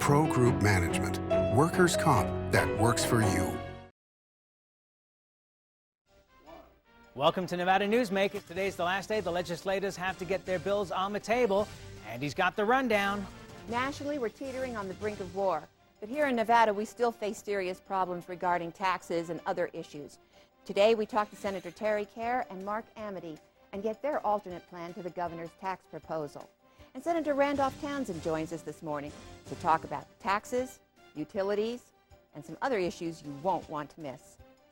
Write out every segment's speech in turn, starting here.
Pro Group Management. Workers' comp that works for you. Welcome to Nevada Newsmakers. Today's the last day the legislators have to get their bills on the table, and he's got the rundown. Nationally, we're teetering on the brink of war. But here in Nevada, we still face serious problems regarding taxes and other issues. Today, we talk to Senator Terry Kerr and Mark Amodei and get their alternate plan to the governor's tax proposal. And Senator Randolph Townsend joins us this morning to talk about taxes, utilities, and some other issues you won't want to miss.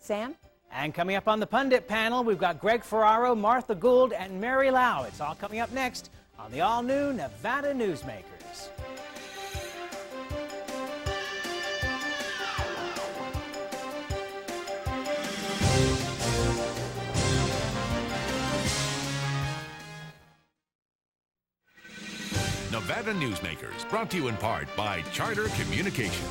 Sam? And coming up on the Pundit panel, we've got Greg Ferraro, Martha Gould, and Mary Lau. It's all coming up next on the all-new Nevada Newsmakers. Nevada Newsmakers, brought to you in part by Charter Communication.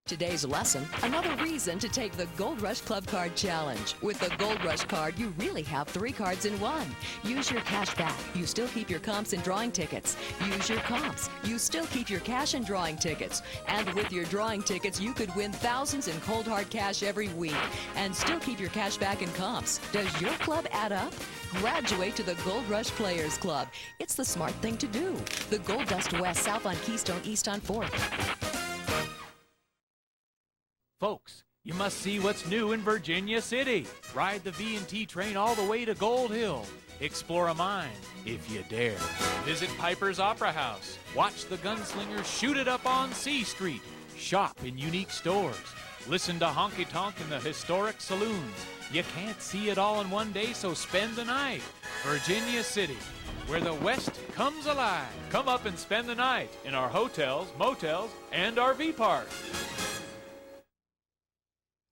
Today's lesson, another reason to take the Gold Rush Club Card Challenge. With the Gold Rush Card, you really have 3 cards in one. Use your cash back. You still keep your comps and drawing tickets. Use your comps. You still keep your cash and drawing tickets. And with your drawing tickets, you could win thousands in cold hard cash every week. And still keep your cash back and comps. Does your club add up? Graduate to the Gold Rush Players Club. It's the smart thing to do. The Gold Dust West, south on Keystone, east on 4th. Folks, you must see what's new in Virginia City. Ride the V&T train all the way to Gold Hill. Explore a mine, if you dare. Visit Piper's Opera House. Watch the gunslingers shoot it up on C Street. Shop in unique stores. Listen to honky tonk in the historic saloons. You can't see it all in one day, so spend the night. Virginia City, where the West comes alive. Come up and spend the night in our hotels, motels, and RV parks.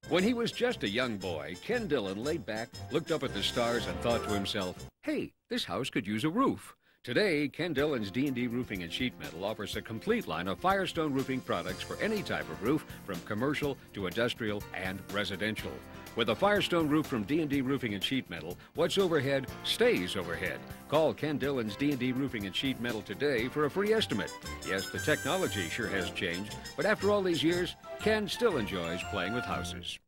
When he was just a young boy, Ken Dillon laid back, looked up at the stars, and thought to himself, hey, this house could use a roof. Today, Ken Dillon's D&D Roofing and Sheet Metal offers a complete line of Firestone roofing products for any type of roof, from commercial to industrial and residential. With a Firestone roof from D&D Roofing and Sheet Metal, what's overhead stays overhead. Call Ken Dillon's D&D Roofing and Sheet Metal today for a free estimate. Yes, the technology sure has changed, but after all these years, Ken still enjoys playing with houses.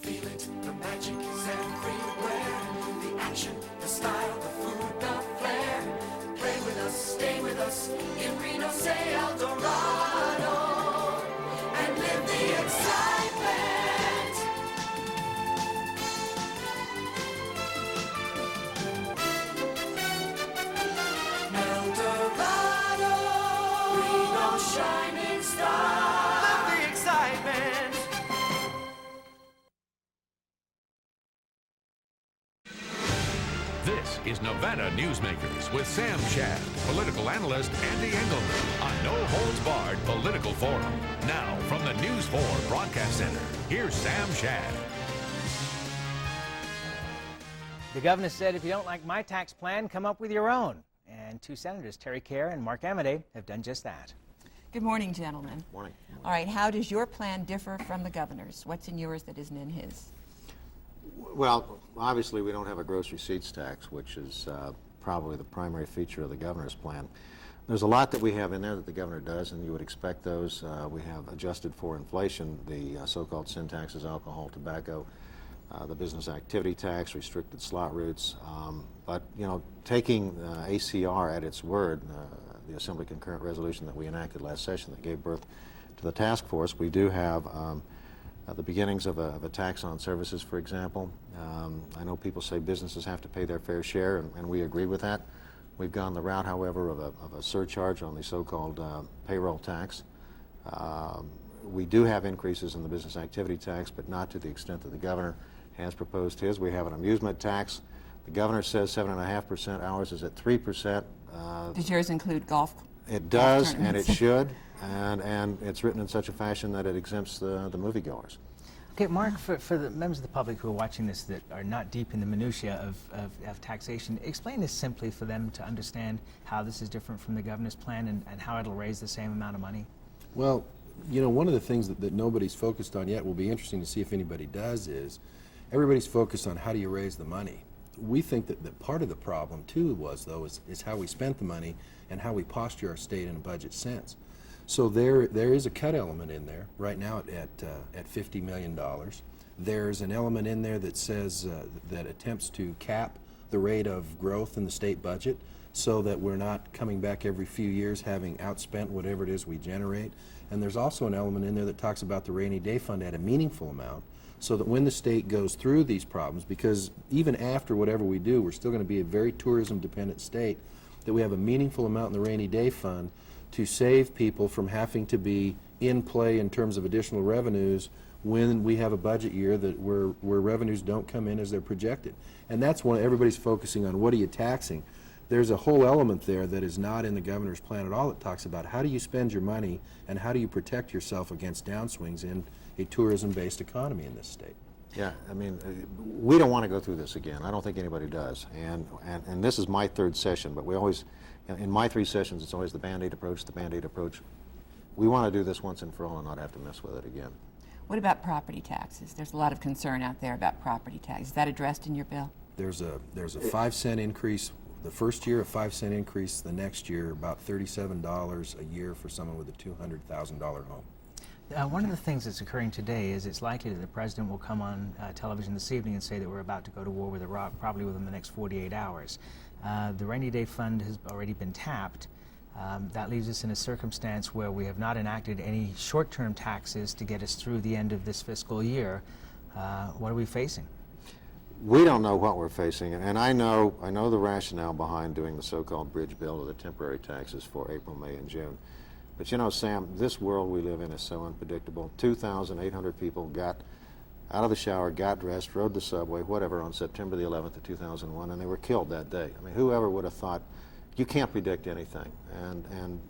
Feel it, the magic is everywhere. The action, the style, the food, the flair. Play with us, stay with us in Reno, say El Dorado, and live the excitement. El Dorado, Reno shining star. Live the excitement. This is Nevada Newsmakers with Sam Shad, political analyst Ande Engleman on No Holds Barred Political Forum. Now, from the News 4 Broadcast Center, here's Sam Shad. The governor said, if you don't like my tax plan, come up with your own. And 2 senators, Terry Kerr and Mark Amodei, have done just that. Good morning, gentlemen. Morning. All right, how does your plan differ from the governor's? What's in yours that isn't in his? Well, obviously we don't have a gross receipts tax, which is probably the primary feature of the governor's plan. There's a lot that we have in there that the governor does, and you would expect those. We have adjusted for inflation, the so-called sin taxes, alcohol, tobacco, the business activity tax, restricted slot routes. But, you know, taking ACR at its word, the Assembly Concurrent Resolution that we enacted last session that gave birth to the task force, we do have the beginnings of a tax on services, for example. I know people say businesses have to pay their fair share, and we agree with that. We've gone the route, however, of a surcharge on the so-called payroll tax. We do have increases in the business activity tax, but not to the extent that the governor has proposed his. We have an amusement tax. The governor says 7.5%. Ours is at 3%. Does yours include golf? It does, and it should. And it's written in such a fashion that it exempts the moviegoers. Okay, Mark, for the members of the public who are watching this that are not deep in the minutiae of taxation, explain this simply for them to understand how this is different from the governor's plan and how it'll raise the same amount of money. Well, you know, one of the things that nobody's focused on yet, will be interesting to see if anybody does, is everybody's focused on how do you raise the money. we think that part of the problem too was, though, is how we spent the money and how we posture our state in a budget sense. So there is a cut element in there right now at $50 million. There's an element in there that says that attempts to cap the rate of growth in the state budget so that we're not coming back every few years having outspent whatever it is we generate. And there's also an element in there that talks about the rainy day fund at a meaningful amount, so that when the state goes through these problems, because even after whatever we do, we're still going to be a very tourism-dependent state, that we have a meaningful amount in the rainy day fund to save people from having to be in play in terms of additional revenues when we have a budget year where revenues don't come in as they're projected. And that's when everybody's focusing on what are you taxing. There's a whole element there that is not in the governor's plan at all. It talks about how do you spend your money and how do you protect yourself against downswings in a tourism-based economy in this state. Yeah, I mean, we don't want to go through this again. I don't think anybody does. And this is my third session, but we always, in my 3 sessions, it's always the Band-Aid approach, the Band-Aid approach. We want to do this once and for all and not have to mess with it again. What about property taxes? There's a lot of concern out there about property tax. Is that addressed in your bill? There's a 5-cent increase. The first year, a 5-cent increase. The next year, about $37 a year for someone with a $200,000 home. One of the things that's occurring today is it's likely that the president will come on television this evening and say that we're about to go to war with Iraq, probably within the next 48 hours. The rainy day fund has already been tapped. That leaves us in a circumstance where we have not enacted any short-term taxes to get us through the end of this fiscal year. What are we facing? We don't know what we're facing, and I know the rationale behind doing the so-called bridge bill or the temporary taxes for April, May, and June. But you know, Sam, this world we live in is so unpredictable. 2,800 people got out of the shower, got dressed, rode the subway, whatever, on September the 11th of 2001, and they were killed that day. I mean, whoever would have thought? You can't predict anything. And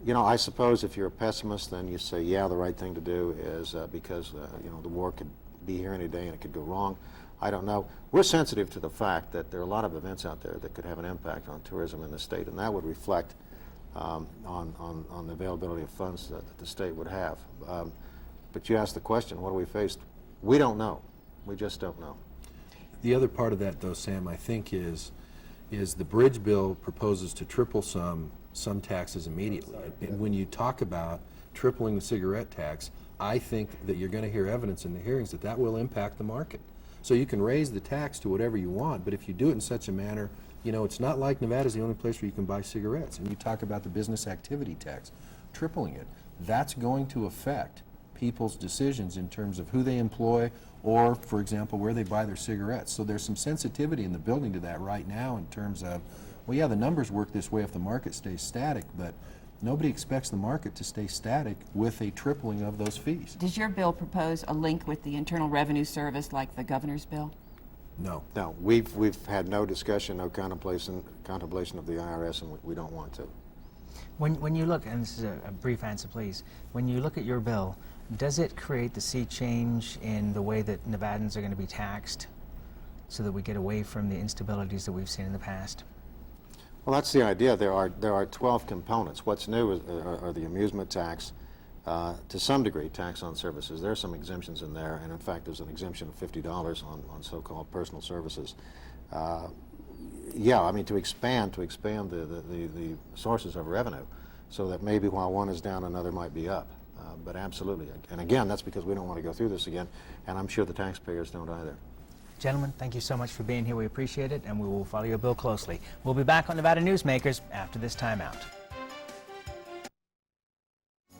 you know, I suppose if you're a pessimist, then you say, yeah, the right thing to do is because you know, the war could be here any day and it could go wrong. I don't know. We're sensitive to the fact that there are a lot of events out there that could have an impact on tourism in the state, and that would reflect on the availability of funds that the state would have. But you asked the question, what do we face? We don't know. We just don't know. The other part of that, though, Sam, I think is the bridge bill proposes to triple some taxes immediately. And when you talk about tripling the cigarette tax, I think that you're going to hear evidence in the hearings that will impact the market. So you can raise the tax to whatever you want, but if you do it in such a manner, you know, it's not like Nevada's the only place where you can buy cigarettes. And you talk about the business activity tax, tripling it. That's going to affect people's decisions in terms of who they employ or, for example, where they buy their cigarettes. So there's some sensitivity in the building to that right now in terms of, well, yeah, the numbers work this way if the market stays static, but nobody expects the market to stay static with a tripling of those fees. Does your bill propose a link with the Internal Revenue Service like the governor's bill? No. No, we've had no discussion, no contemplation of the IRS, and we don't want to. When you look, and this is a brief answer, please, when you look at your bill, does it create the sea change in the way that Nevadans are going to be taxed so that we get away from the instabilities that we've seen in the past? Well, that's the idea. There are 12 components. What's new are the amusement tax, to some degree, tax on services. There are some exemptions in there, and in fact, there's an exemption of $50 on so-called personal services. Yeah, I mean, to expand the sources of revenue, so that maybe while one is down, another might be up. But absolutely, and again, that's because we don't want to go through this again, and I'm sure the taxpayers don't either. Gentlemen, thank you so much for being here. We appreciate it, and we will follow your bill closely. We'll be back on Nevada Newsmakers after this timeout.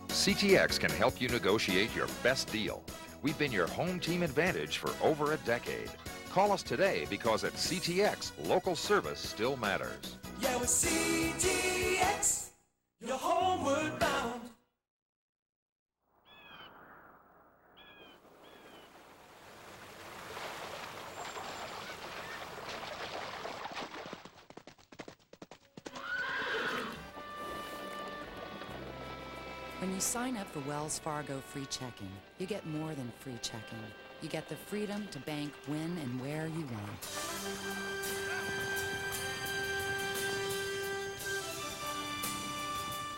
CTX can help you negotiate your best deal. We've been your home team advantage for over a decade. Call us today because at CTX, local service still matters. Yeah, with CTX, you're homeward bound. When you sign up for Wells Fargo Free Checking, you get more than free checking. You get the freedom to bank when and where you want.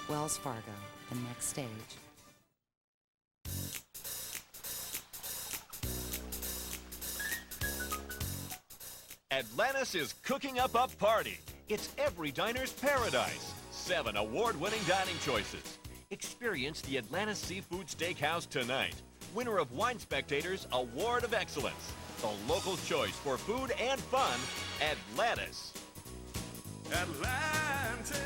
Wells Fargo, the next stage. Atlantis is cooking up a party. It's every diner's paradise. 7 award-winning dining choices. Experience the Atlantis Seafood Steakhouse tonight. Winner of Wine Spectator's Award of Excellence. The local choice for food and fun, Atlantis. Atlantis.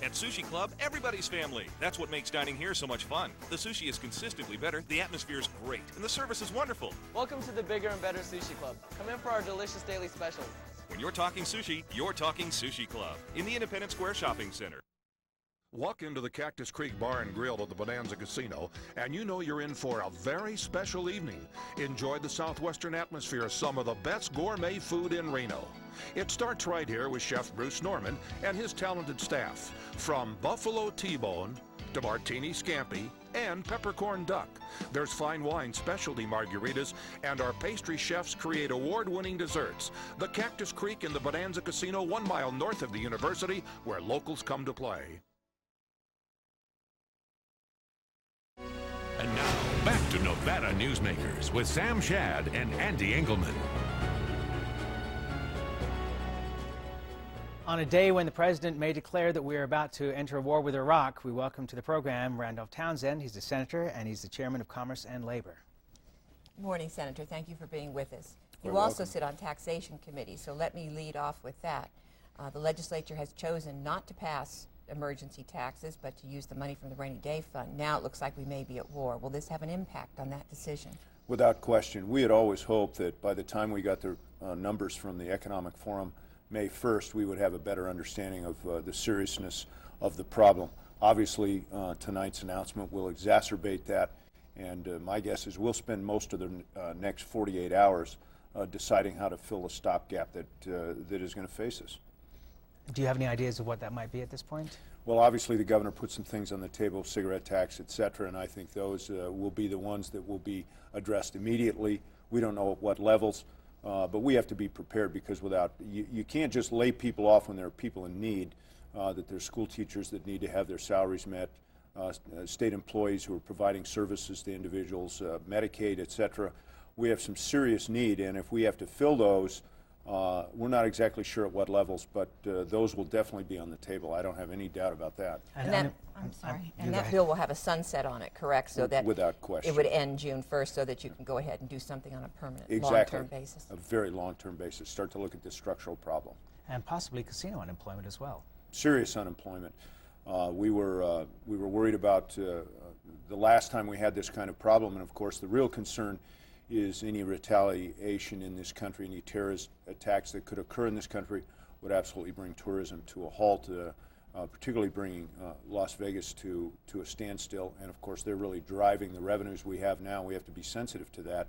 At Sushi Club, everybody's family. That's what makes dining here so much fun. The sushi is consistently better, the atmosphere is great, and the service is wonderful. Welcome to the bigger and better Sushi Club. Come in for our delicious daily specials. When you're talking sushi, you're talking Sushi Club in the Independence Square Shopping Center. Walk into the Cactus Creek Bar and Grill at the Bonanza Casino, and you know you're in for a very special evening. Enjoy the southwestern atmosphere of some of the best gourmet food in Reno. It starts right here with Chef Bruce Norman and his talented staff. From buffalo T-bone to martini scampi and peppercorn duck. There's fine wine, specialty margaritas, and our pastry chefs create award-winning desserts. The Cactus Creek in the Bonanza Casino, 1 mile north of the university, where locals come to play. And now, back to Nevada Newsmakers with Sam Shad and Ande Engleman. On a day when the president may declare that we are about to enter a war with Iraq, we welcome to the program Randolph Townsend. He's a senator and he's the chairman of Commerce and Labor. Good morning, Senator. Thank you for being with us. You're You also welcome. sit on Taxation Committee, so let me lead off with that. The legislature has chosen not to pass emergency taxes, but to use the money from the rainy day fund. Now it looks like we may be at war. Will this have an impact on that decision? Without question. We had always hoped that by the time we got the numbers from the Economic Forum May 1st, we would have a better understanding of the seriousness of the problem. Obviously, tonight's announcement will exacerbate that, and my guess is we'll spend most of the next 48 hours deciding how to fill the stopgap that is going to face us. Do you have any ideas of what that might be at this point? Well, obviously the governor put some things on the table, cigarette tax, et cetera, and I think those will be the ones that will be addressed immediately. We don't know at what levels, but we have to be prepared, because you can't just lay people off when there are people in need, that there's school teachers that need to have their salaries met, state employees who are providing services to individuals, Medicaid, et cetera. We have some serious need, and if we have to fill those, we're not exactly sure at what levels, but those will definitely be on the table. I don't have any doubt about that. And that, I'm sorry. And that bill will have a sunset on it, correct? So that without question. It would end June 1st, so that you can go ahead and do something on a permanent, Exactly. long-term basis. A very long-term basis. Start to look at this structural problem. And possibly casino unemployment as well. Serious unemployment. We were worried about the last time we had this kind of problem, and of course the real concern is any retaliation in this country, any terrorist attacks that could occur in this country would absolutely bring tourism to a halt, particularly bringing Las Vegas to a standstill. And of course, they're really driving the revenues we have now. We have to be sensitive to that.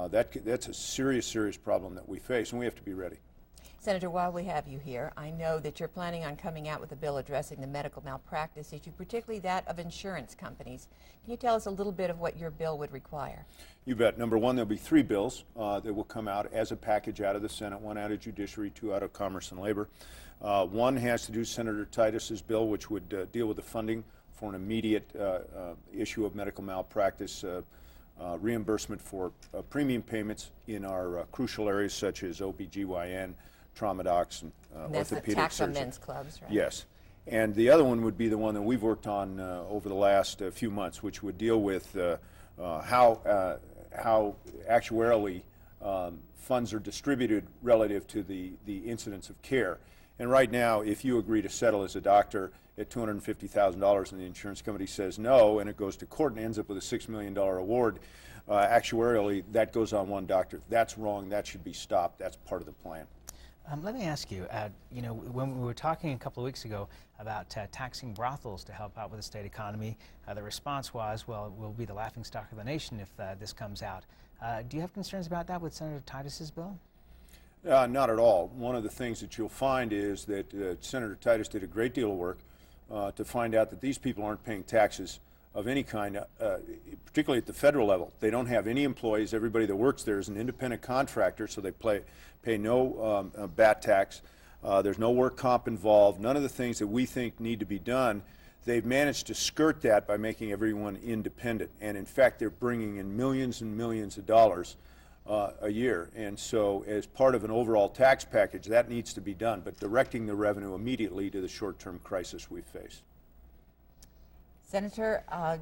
That's a serious, serious problem that we face, and we have to be ready. Senator, while we have you here, I know that you're planning on coming out with a bill addressing the medical malpractice issue, particularly that of insurance companies. Can you tell us a little bit of what your bill would require? You bet. Number one, there'll be 3 bills that will come out as a package out of the Senate, 1 out of Judiciary, 2 out of Commerce and Labor. One has to do Senator Titus's bill, which would deal with the funding for an immediate issue of medical malpractice, reimbursement for premium payments in our crucial areas such as OBGYN, trauma docs, and that's orthopedic the tax on surgery. men's clubs, right? Yes. And the other one would be the one that we've worked on over the last few months, which would deal with how actuarially funds are distributed relative to the incidence of care. And right now, if you agree to settle as a doctor at $250,000 and the insurance company says no, and it goes to court and ends up with a $6 million award, actuarially, that goes on one doctor. That's wrong. That should be stopped. That's part of the plan. Let me ask you, you know, when we were talking a couple of weeks ago about taxing brothels to help out with the state economy, the response was, well, we'll be the laughingstock of the nation if this comes out. Do you have concerns about that with Senator Titus's bill? Not at all. One of the things that you'll find is that Senator Titus did a great deal of work to find out that these people aren't paying taxes of any kind, particularly at the federal level. They don't have any employees. Everybody that works there is an independent contractor, so they pay no BAT tax. There's no work comp involved. None of the things that we think need to be done They've managed to skirt that by making everyone independent, and in fact they're bringing in millions and millions of dollars a year. And so as part of an overall tax package, that needs to be done, but directing the revenue immediately to the short-term crisis we face. Senator, I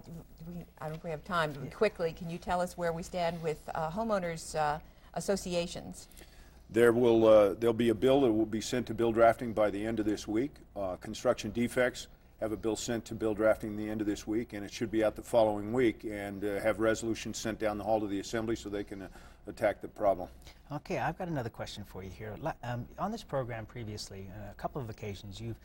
don't know if we have time, but quickly, can you tell us where we stand with homeowners associations? There'll be a bill that will be sent to bill drafting by the end of this week. Construction defects have a bill sent to bill drafting the end of this week, and it should be out the following week, and have resolutions sent down the hall to the Assembly so they can attack the problem. Okay, I've got another question for you here. On this program previously, on a couple of occasions, you've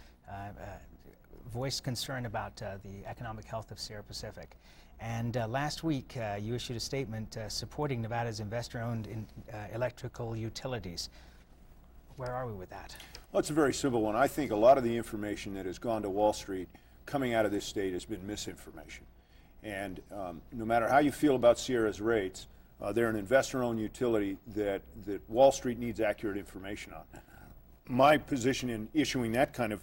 voiced concern about the economic health of Sierra Pacific. And last week, you issued a statement supporting Nevada's investor-owned electrical utilities. Where are we with that? Well, it's a very simple one. I think a lot of the information that has gone to Wall Street coming out of this state has been misinformation. And no matter how you feel about Sierra's rates, they're an investor-owned utility that Wall Street needs accurate information on. My position in issuing that kind of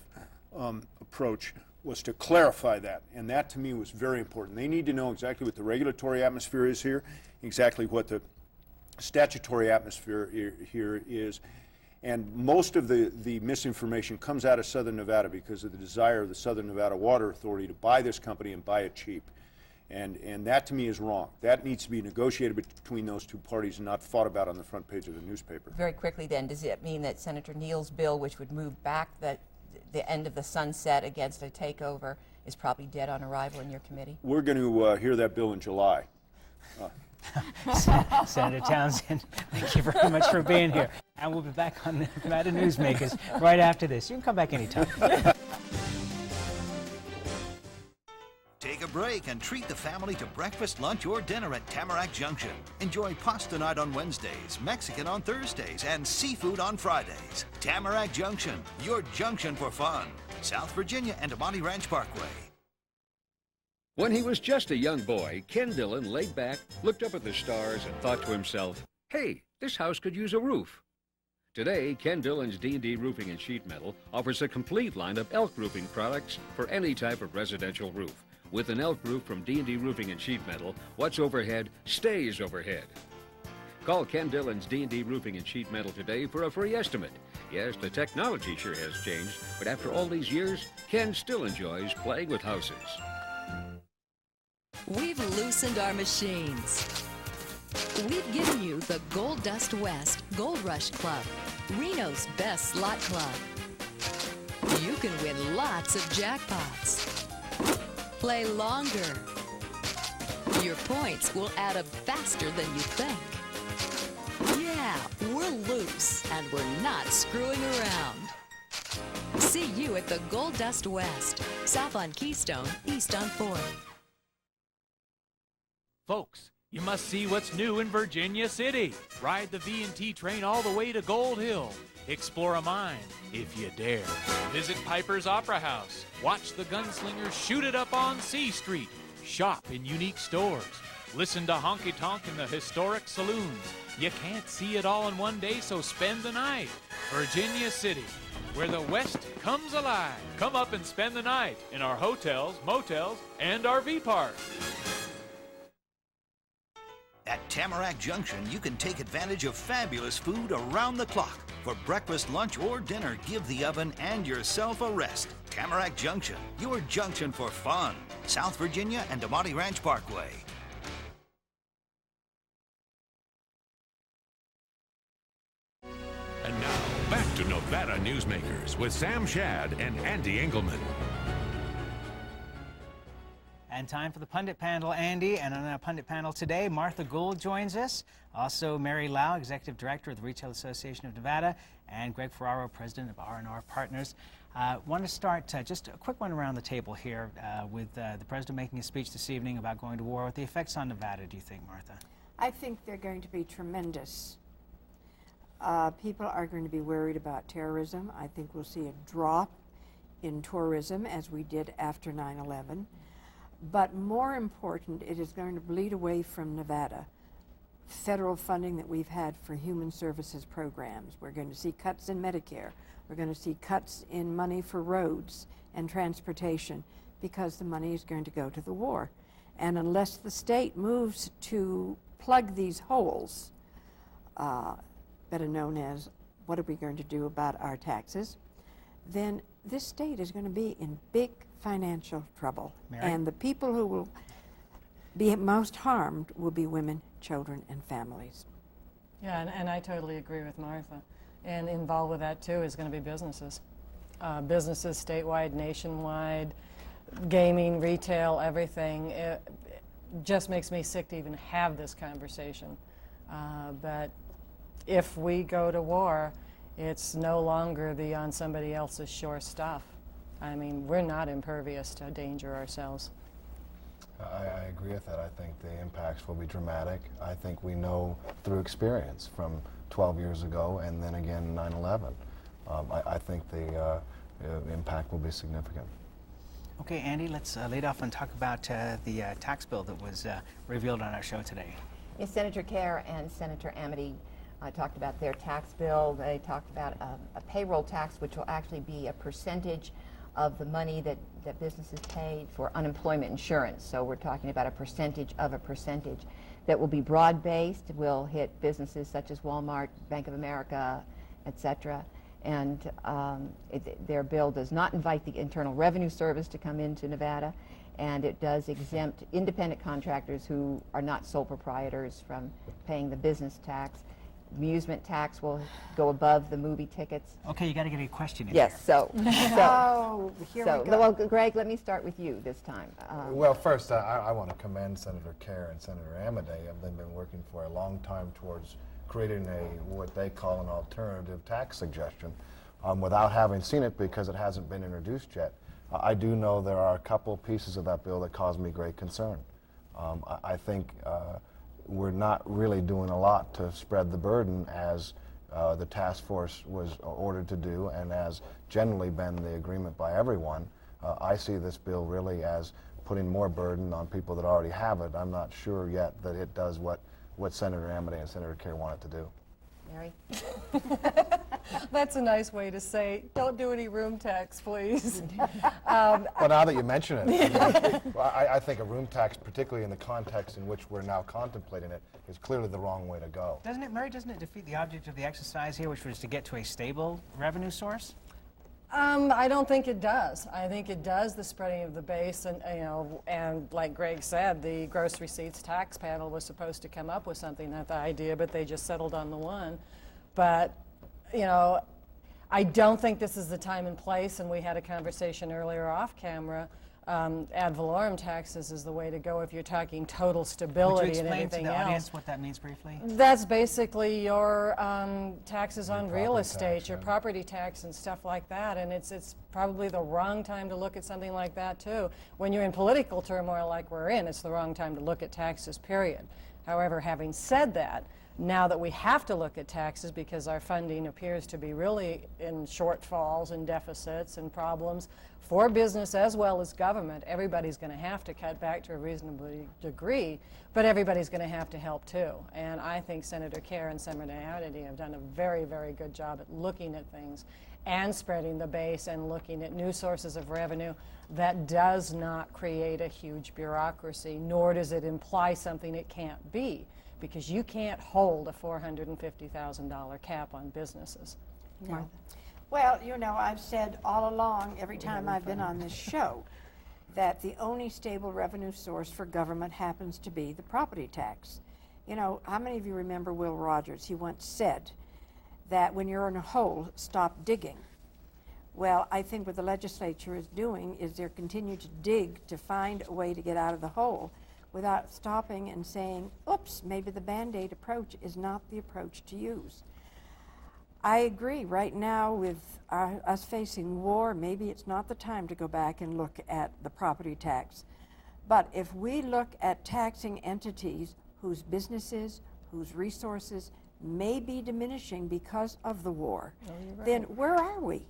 approach was to clarify that, and that to me was very important. They need to know exactly what the regulatory atmosphere is here, exactly what the statutory atmosphere here is, and most of the misinformation comes out of Southern Nevada because of the desire of the Southern Nevada Water Authority to buy this company and buy it cheap. And that to me is wrong. That needs to be negotiated between those two parties and not fought about on the front page of the newspaper. Very quickly then, does it mean that Senator Neal's bill, which would move back the end of the sunset against a takeover, is probably dead on arrival in your committee? We're going to hear that bill in July. Senator Townsend, thank you very much for being here. And we'll be back on the Nevada Newsmakers right after this. You can come back anytime. Take a break and treat the family to breakfast, lunch, or dinner at Tamarack Junction. Enjoy pasta night on Wednesdays, Mexican on Thursdays, and seafood on Fridays. Tamarack Junction, your junction for fun. South Virginia and Amodei Ranch Parkway. When he was just a young boy, Ken Dillon laid back, looked up at the stars, and thought to himself, hey, this house could use a roof. Today, Ken Dillon's D&D Roofing and Sheet Metal offers a complete line of elk roofing products for any type of residential roof. With an elk roof from D&D Roofing and Sheet Metal, what's overhead stays overhead. Call Ken Dillon's D&D Roofing and Sheet Metal today for a free estimate. Yes, the technology sure has changed, but after all these years, Ken still enjoys playing with houses. We've loosened our machines. We've given you the Gold Dust West Gold Rush Club, Reno's best slot club. You can win lots of jackpots. Play longer. Your points will add up faster than you think. Yeah, we're loose and we're not screwing around. See you at the Gold Dust West, south on Keystone, east on 4th. Folks, you must see what's new in Virginia City. Ride the V&T train all the way to Gold Hill. Explore a mine, if you dare. Visit Piper's Opera House. Watch the gunslingers shoot it up on C Street. Shop in unique stores. Listen to honky tonk in the historic saloons. You can't see it all in one day, so spend the night. Virginia City, where the West comes alive. Come up and spend the night in our hotels, motels, and RV park. At Tamarack Junction, you can take advantage of fabulous food around the clock. For breakfast, lunch, or dinner, give the oven and yourself a rest. Tamarack Junction, your junction for fun. South Virginia and Amodei Ranch Parkway. And now, back to Nevada Newsmakers with Sam Shad and Ande Engleman. And time for the pundit panel, Ande. And on our pundit panel today, Martha Gould joins us. Also, Mary Lau, Executive Director of the Retail Association of Nevada, and Greg Ferraro, President of R&R Partners. Want to start just a quick one around the table here with the President making a speech this evening about going to war. What the effects on Nevada, do you think, Martha? I think they're going to be tremendous. People are going to be worried about terrorism. I think we'll see a drop in tourism as we did after 9/11. But more important, it is going to bleed away from Nevada. Federal funding that we've had for human services programs. We're going to see cuts in Medicare. We're going to see cuts in money for roads and transportation because the money is going to go to the war. And unless the state moves to plug these holes, better known as what are we going to do about our taxes, then this state is going to be in big financial trouble. Mary? And the people who will be most harmed will be women, children, and families. Yeah, and I totally agree with Martha. And involved with that, too, is going to be businesses. Businesses statewide, nationwide, gaming, retail, everything. It just makes me sick to even have this conversation. But if we go to war, it's no longer the on somebody else's shore stuff. I mean, we're not impervious to danger ourselves. I agree with that. I think the impacts will be dramatic. I think we know through experience from 12 years ago and then again 9/11. I think the impact will be significant. Okay, Andy, let's lead off and talk about the tax bill that was revealed on our show today. Yes, Senator Kerr and Senator Amodei talked about their tax bill. They talked about a payroll tax, which will actually be a percentage of the money that businesses paid for unemployment insurance. So we're talking about a percentage of a percentage that will be broad-based, will hit businesses such as Walmart, Bank of America, etc. And their bill does not invite the Internal Revenue Service to come into Nevada, and it does exempt independent contractors who are not sole proprietors from paying the business tax. Amusement tax will go above the movie tickets. Okay, you got to get a question in Yes, here. so here we go. Well, Greg, let me start with you this time. Well, first, I want to commend Senator Kerr and Senator Amodei. They've been working for a long time towards creating what they call an alternative tax suggestion without having seen it because it hasn't been introduced yet. I do know there are a couple pieces of that bill that cause me great concern. I think we're not really doing a lot to spread the burden as the task force was ordered to do and as generally been the agreement by everyone. I see this bill really as putting more burden on people that already have it. I'm not sure yet that it does what Senator Amodei and Senator Kerr want it to do. Mary? That's a nice way to say, don't do any room tax, please. Well, now that you mention it, I think a room tax, particularly in the context in which we're now contemplating it, is clearly the wrong way to go. Doesn't it, Mary, doesn't it defeat the object of the exercise here, which was to get to a stable revenue source? I don't think it does. I think it does the spreading of the base, and and like Greg said, the gross receipts tax panel was supposed to come up with something, not the idea, but they just settled on the one. But I don't think this is the time and place, and we had a conversation earlier off camera. Ad valorem taxes is the way to go if you're talking total stability and everything else. Would you explain to the audience what that means briefly? That's basically your taxes on real estate, your property tax and stuff like that, and it's probably the wrong time to look at something like that too. When you're in political turmoil like we're in, it's the wrong time to look at taxes, period. However, having said that, now that we have to look at taxes because our funding appears to be really in shortfalls and deficits and problems for business as well as government, everybody's going to have to cut back to a reasonable degree, but everybody's going to have to help too. And I think Senator Kerr and Senator Amodei have done a very, very good job at looking at things and spreading the base and looking at new sources of revenue that does not create a huge bureaucracy, nor does it imply something it can't be, because you can't hold a $450,000 cap on businesses. No. Well, I've said all along, every time I've been on this show, that the only stable revenue source for government happens to be the property tax. How many of you remember Will Rogers? He once said that when you're in a hole, stop digging. Well, I think what the legislature is doing is they're continuing to dig to find a way to get out of the hole without stopping and saying, oops, maybe the Band-Aid approach is not the approach to use. I agree. Right now, with us facing war, maybe it's not the time to go back and look at the property tax. But if we look at taxing entities whose businesses, whose resources may be diminishing because of the war, then where are we?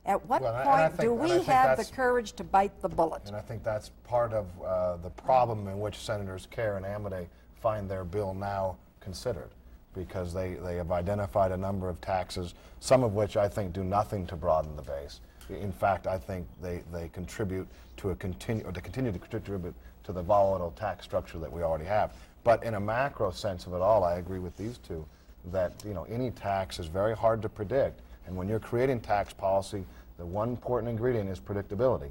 At what point do we have the courage to bite the bullet? And I think that's part of the problem in which Senators Kerr and Amodei find their bill now considered, because they have identified a number of taxes, some of which I think do nothing to broaden the base. In fact, I think they contribute to continue to contribute to the volatile tax structure that we already have. But in a macro sense of it all, I agree with these two that any tax is very hard to predict. And when you're creating tax policy, the one important ingredient is predictability.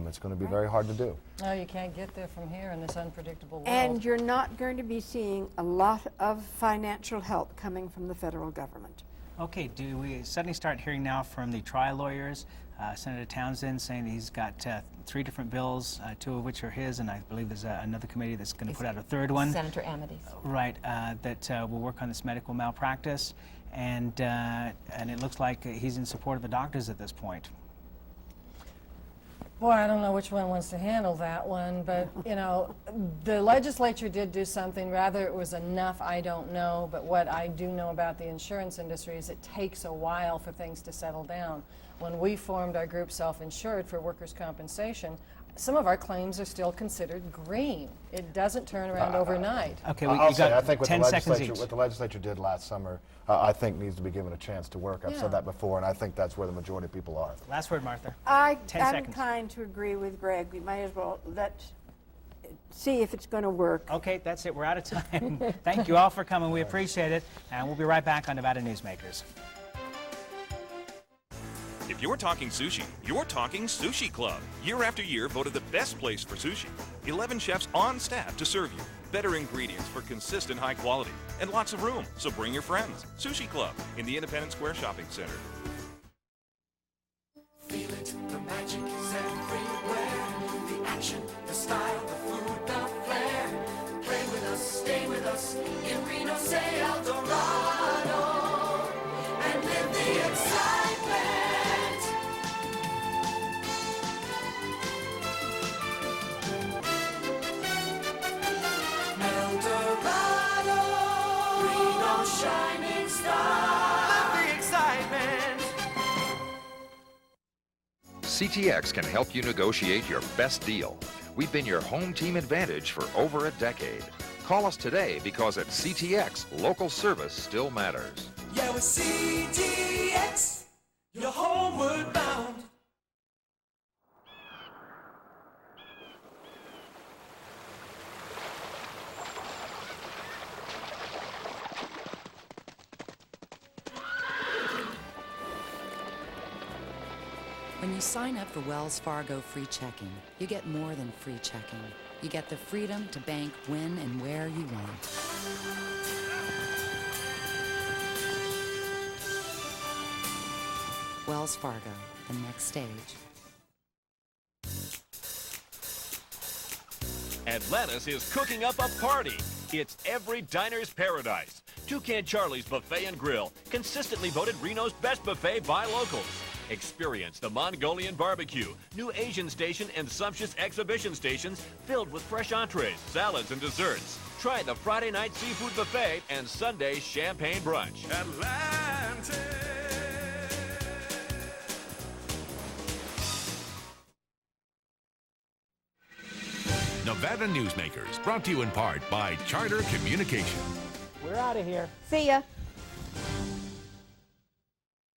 It's going to be very hard to do. No, you can't get there from here in this unpredictable world. And you're not going to be seeing a lot of financial help coming from the federal government. Okay, do we suddenly start hearing now from the trial lawyers, Senator Townsend saying that he's got 3 different bills, 2 of which are his, and I believe there's another committee that's going to put out a 3rd one. Senator Amodei. Right, that will work on this medical malpractice, and it looks like he's in support of the doctors at this point. Boy, I don't know which one wants to handle that one, but, the legislature did do something. Whether it was enough, I don't know, but what I do know about the insurance industry is it takes a while for things to settle down. When we formed our group Self-Insured for workers' compensation, some of our claims are still considered green. It doesn't turn around overnight. Okay, I think what 10 seconds each. What the legislature did last summer, I think needs to be given a chance to work. I've said that before, and I think that's where the majority of people are. Last word, Martha. 10 I'm seconds. inclined to agree with Greg. We might as well see if it's going to work. Okay, that's it. We're out of time. Thank you all for coming. We appreciate it, and we'll be right back on Nevada Newsmakers. If you're talking sushi, you're talking Sushi Club. Year after year voted the best place for sushi. 11 chefs on staff to serve you. Better ingredients for consistent high quality. And lots of room, so bring your friends. Sushi Club in the Independence Square Shopping Center. Feel it, the magic is everywhere. The action, the style, the food, the flair. Play with us, stay with us in Reno, say El Dorado. And live the excitement. El Dorado, Reno shining star. Live the excitement. CTX can help you negotiate your best deal. We've been your home team advantage for over a decade. Call us today because at CTX, local service still matters. Yeah, with CTX, you're homeward bound. When you sign up for Wells Fargo free checking, you get more than free checking. You get the freedom to bank when and where you want. Wells Fargo, the next stage. Atlantis is cooking up a party. It's every diner's paradise. Toucan Charlie's Buffet and Grill, consistently voted Reno's best buffet by locals. Experience the Mongolian barbecue, new Asian station, and sumptuous exhibition stations filled with fresh entrees, salads, and desserts. Try the Friday night seafood buffet and Sunday champagne brunch. Atlantis. Nevada Newsmakers, brought to you in part by Charter Communication. We're out of here. See ya.